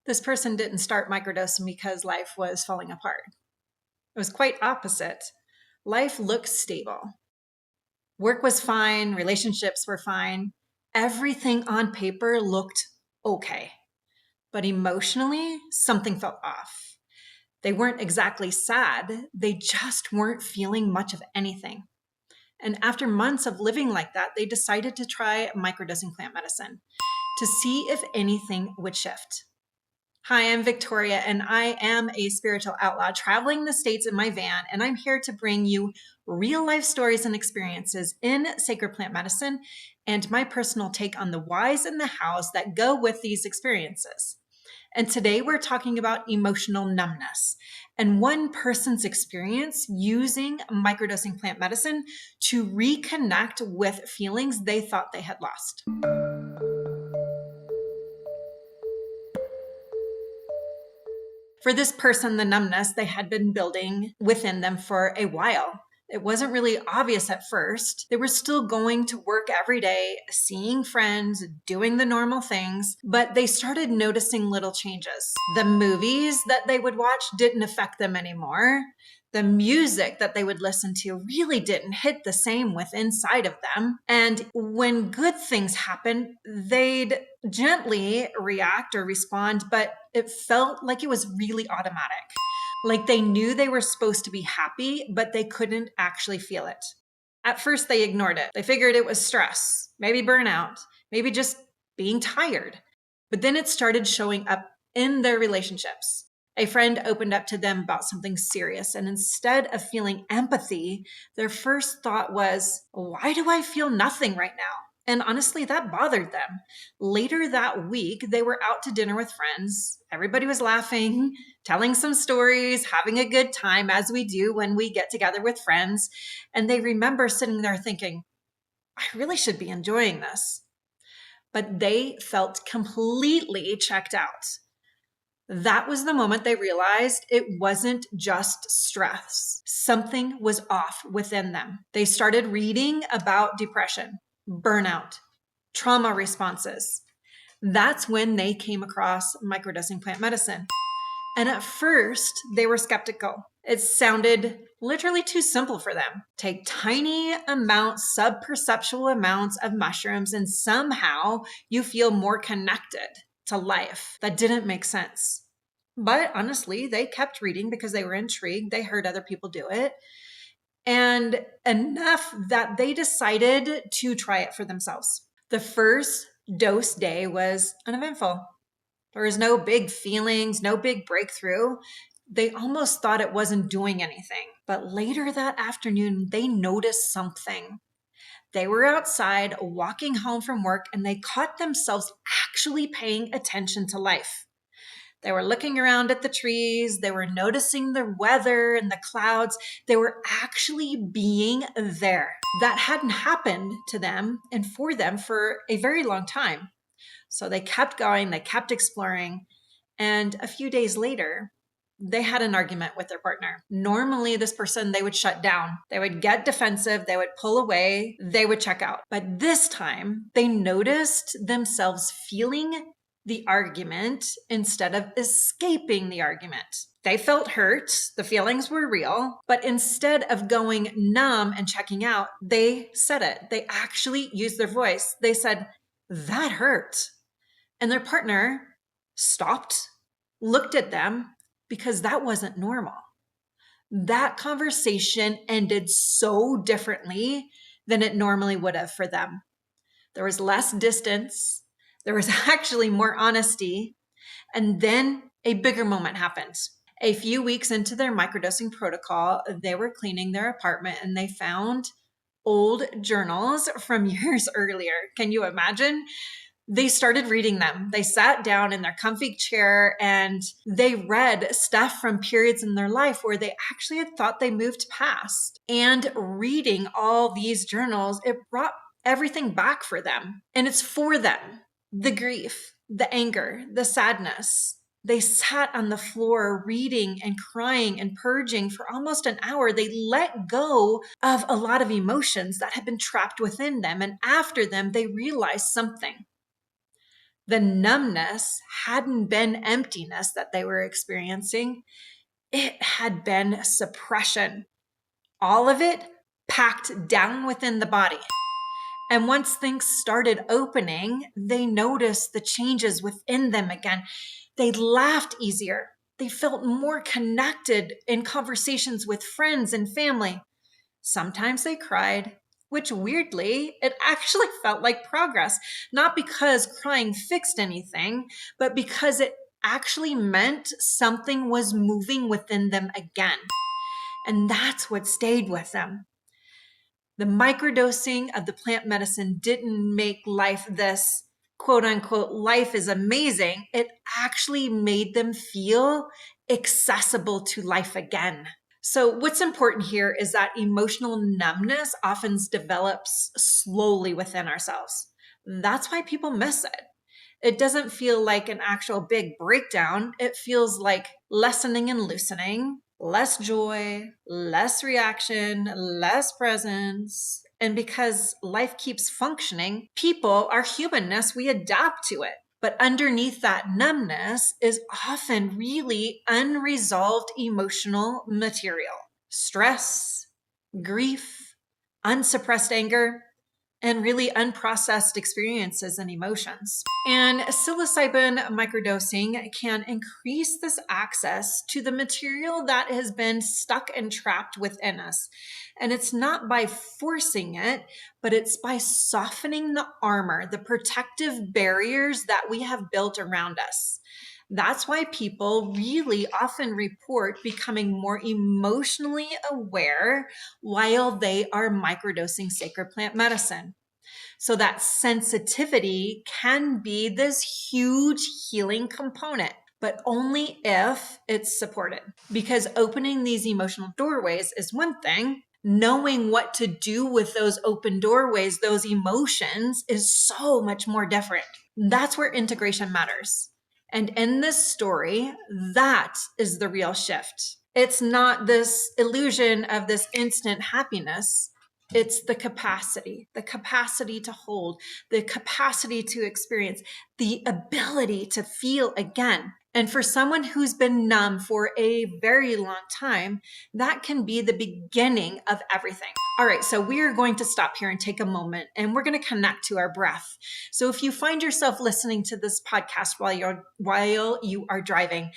This person didn't start microdosing because life was falling apart. It was quite opposite. Life looked stable. Work was fine, relationships were fine. Everything on paper looked okay. But emotionally, something felt off. They weren't exactly sad, they just weren't feeling much of anything. And after months of living like that, they decided to try microdosing plant medicine to see if anything would shift. Hi, I'm Victoria, and I am a spiritual outlaw traveling the States in my van, and I'm here to bring you real life stories and experiences in sacred plant medicine and my personal take on the whys and the hows that go with these experiences. And today we're talking about emotional numbness and one person's experience using microdosing plant medicine to reconnect with feelings they thought they had lost. For this person, the numbness they had been building within them for a while. It wasn't really obvious at first. They were still going to work every day, seeing friends, doing the normal things, but they started noticing little changes. The movies that they would watch didn't affect them anymore. The music that they would listen to really didn't hit the same with inside of them. And when good things happened, they'd gently react or respond, but it felt like it was really automatic. Like they knew they were supposed to be happy, but they couldn't actually feel it. At first, they ignored it. They figured it was stress, maybe burnout, maybe just being tired. But then it started showing up in their relationships. A friend opened up to them about something serious, and instead of feeling empathy, their first thought was, why do I feel nothing right now? And honestly, that bothered them. Later that week, they were out to dinner with friends. Everybody was laughing, telling some stories, having a good time, as we do when we get together with friends. And they remember sitting there thinking, I really should be enjoying this. But they felt completely checked out. That was the moment they realized it wasn't just stress. Something was off within them. They started reading about depression, burnout, trauma responses. That's when they came across microdosing plant medicine. And at first, they were skeptical. It sounded literally too simple for them. Take tiny amounts, sub-perceptual amounts of mushrooms, and somehow you feel more connected to life. That didn't make sense. But honestly, they kept reading because they were intrigued. They heard other people do it. And enough that they decided to try it for themselves. The first dose day was uneventful. There was no big feelings, no big breakthrough. They almost thought it wasn't doing anything. But later that afternoon, they noticed something. They were outside walking home from work and they caught themselves actually paying attention to life. They were looking around at the trees. They were noticing the weather and the clouds. They were actually being there. That hadn't happened to them and for them for a very long time. So they kept going, they kept exploring. And a few days later, they had an argument with their partner. Normally, this person, they would shut down. They would get defensive. They would pull away. They would check out. But this time, they noticed themselves feeling the argument instead of escaping the argument. They felt hurt. The feelings were real. But instead of going numb and checking out, they said it. They actually used their voice. They said, that hurt. And their partner stopped, looked at them, because that wasn't normal. That conversation ended so differently than it normally would have for them. There was less distance. There was actually more honesty. And then a bigger moment happened. A few weeks into their microdosing protocol, they were cleaning their apartment and they found old journals from years earlier. Can you imagine? They started reading them. They sat down in their comfy chair and they read stuff from periods in their life where they actually had thought they moved past. And reading all these journals, it brought everything back for them. And it's for them. The grief, the anger, the sadness. They sat on the floor reading and crying and purging for almost an hour. They let go of a lot of emotions that had been trapped within them. And after them, they realized something. The numbness hadn't been emptiness that they were experiencing. It had been suppression. All of it packed down within the body. And once things started opening, they noticed the changes within them again. They laughed easier. They felt more connected in conversations with friends and family. Sometimes they cried, which weirdly, it actually felt like progress. Not because crying fixed anything, but because it actually meant something was moving within them again. And that's what stayed with them. The microdosing of the plant medicine didn't make life this quote unquote life is amazing. It actually made them feel accessible to life again. So what's important here is that emotional numbness often develops slowly within ourselves. That's why people miss it. It doesn't feel like an actual big breakdown. It feels like lessening and loosening, less joy, less reaction, less presence. And because life keeps functioning, people, our humanness, we adapt to it. But underneath that numbness is often really unresolved emotional material. Stress, grief, unsuppressed anger, and really unprocessed experiences and emotions. And psilocybin microdosing can increase this access to the material that has been stuck and trapped within us. And it's not by forcing it, but it's by softening the armor, the protective barriers that we have built around us. That's why people really often report becoming more emotionally aware while they are microdosing sacred plant medicine. So that sensitivity can be this huge healing component, but only if it's supported. Because opening these emotional doorways is one thing. Knowing what to do with those open doorways, those emotions, is so much more different. That's where integration matters. And in this story, that is the real shift. It's not this illusion of this instant happiness. It's the capacity to hold, the capacity to experience, the ability to feel again. And for someone who's been numb for a very long time, that can be the beginning of everything. All right, so we are going to stop here and take a moment, and we're going to connect to our breath. So if you find yourself listening to this podcast while you are driving,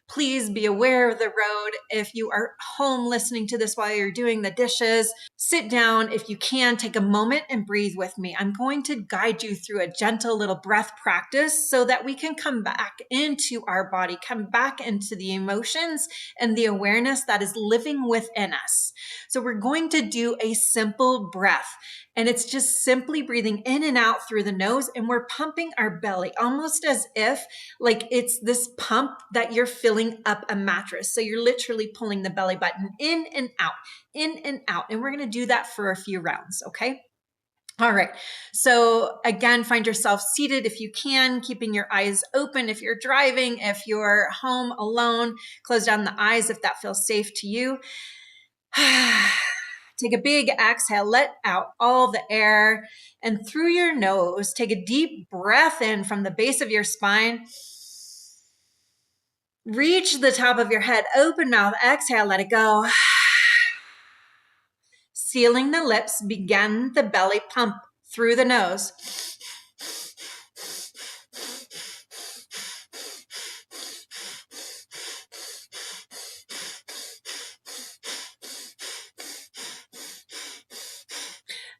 please be aware of the road. If you are home listening to this while you're doing the dishes, sit down. If you can, take a moment and breathe with me. I'm going to guide you through a gentle little breath practice so that we can come back into our body, come back into the emotions and the awareness that is living within us. So we're going to do a simple breath. And it's just simply breathing in and out through the nose, and we're pumping our belly almost as if like it's this pump that you're filling up a mattress. So you're literally pulling the belly button in and out, in and out. And we're going to do that for a few rounds. Okay. All right. So again, find yourself seated if you can, keeping your eyes open. If you're driving, if you're home alone, close down the eyes if that feels safe to you. Take a big exhale, let out all the air, and through your nose, take a deep breath in from the base of your spine. Reach the top of your head, open mouth, exhale, let it go. Sealing the lips, begin the belly pump through the nose.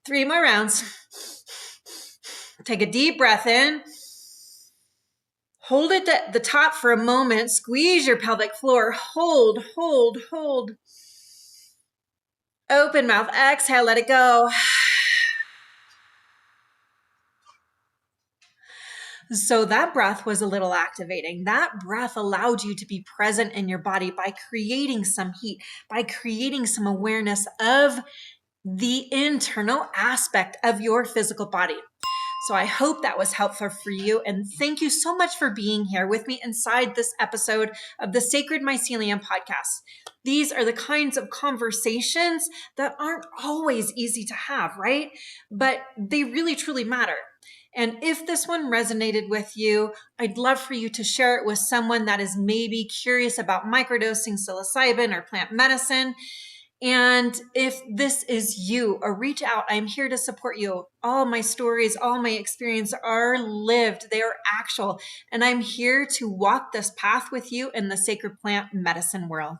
3 more rounds. Take a deep breath in. Hold it at the top for a moment. Squeeze your pelvic floor. Hold, hold, hold. Open mouth, exhale, let it go. So that breath was a little activating. That breath allowed you to be present in your body by creating some heat, by creating some awareness of the internal aspect of your physical body. So I hope that was helpful for you. And thank you so much for being here with me inside this episode of the Sacred Mycelium podcast. These are the kinds of conversations that aren't always easy to have, right? But they really, truly matter. And if this one resonated with you, I'd love for you to share it with someone that is maybe curious about microdosing psilocybin or plant medicine. And if this is you, or reach out, I'm here to support you. All my stories, all my experience are lived, they are actual. And I'm here to walk this path with you in the sacred plant medicine world.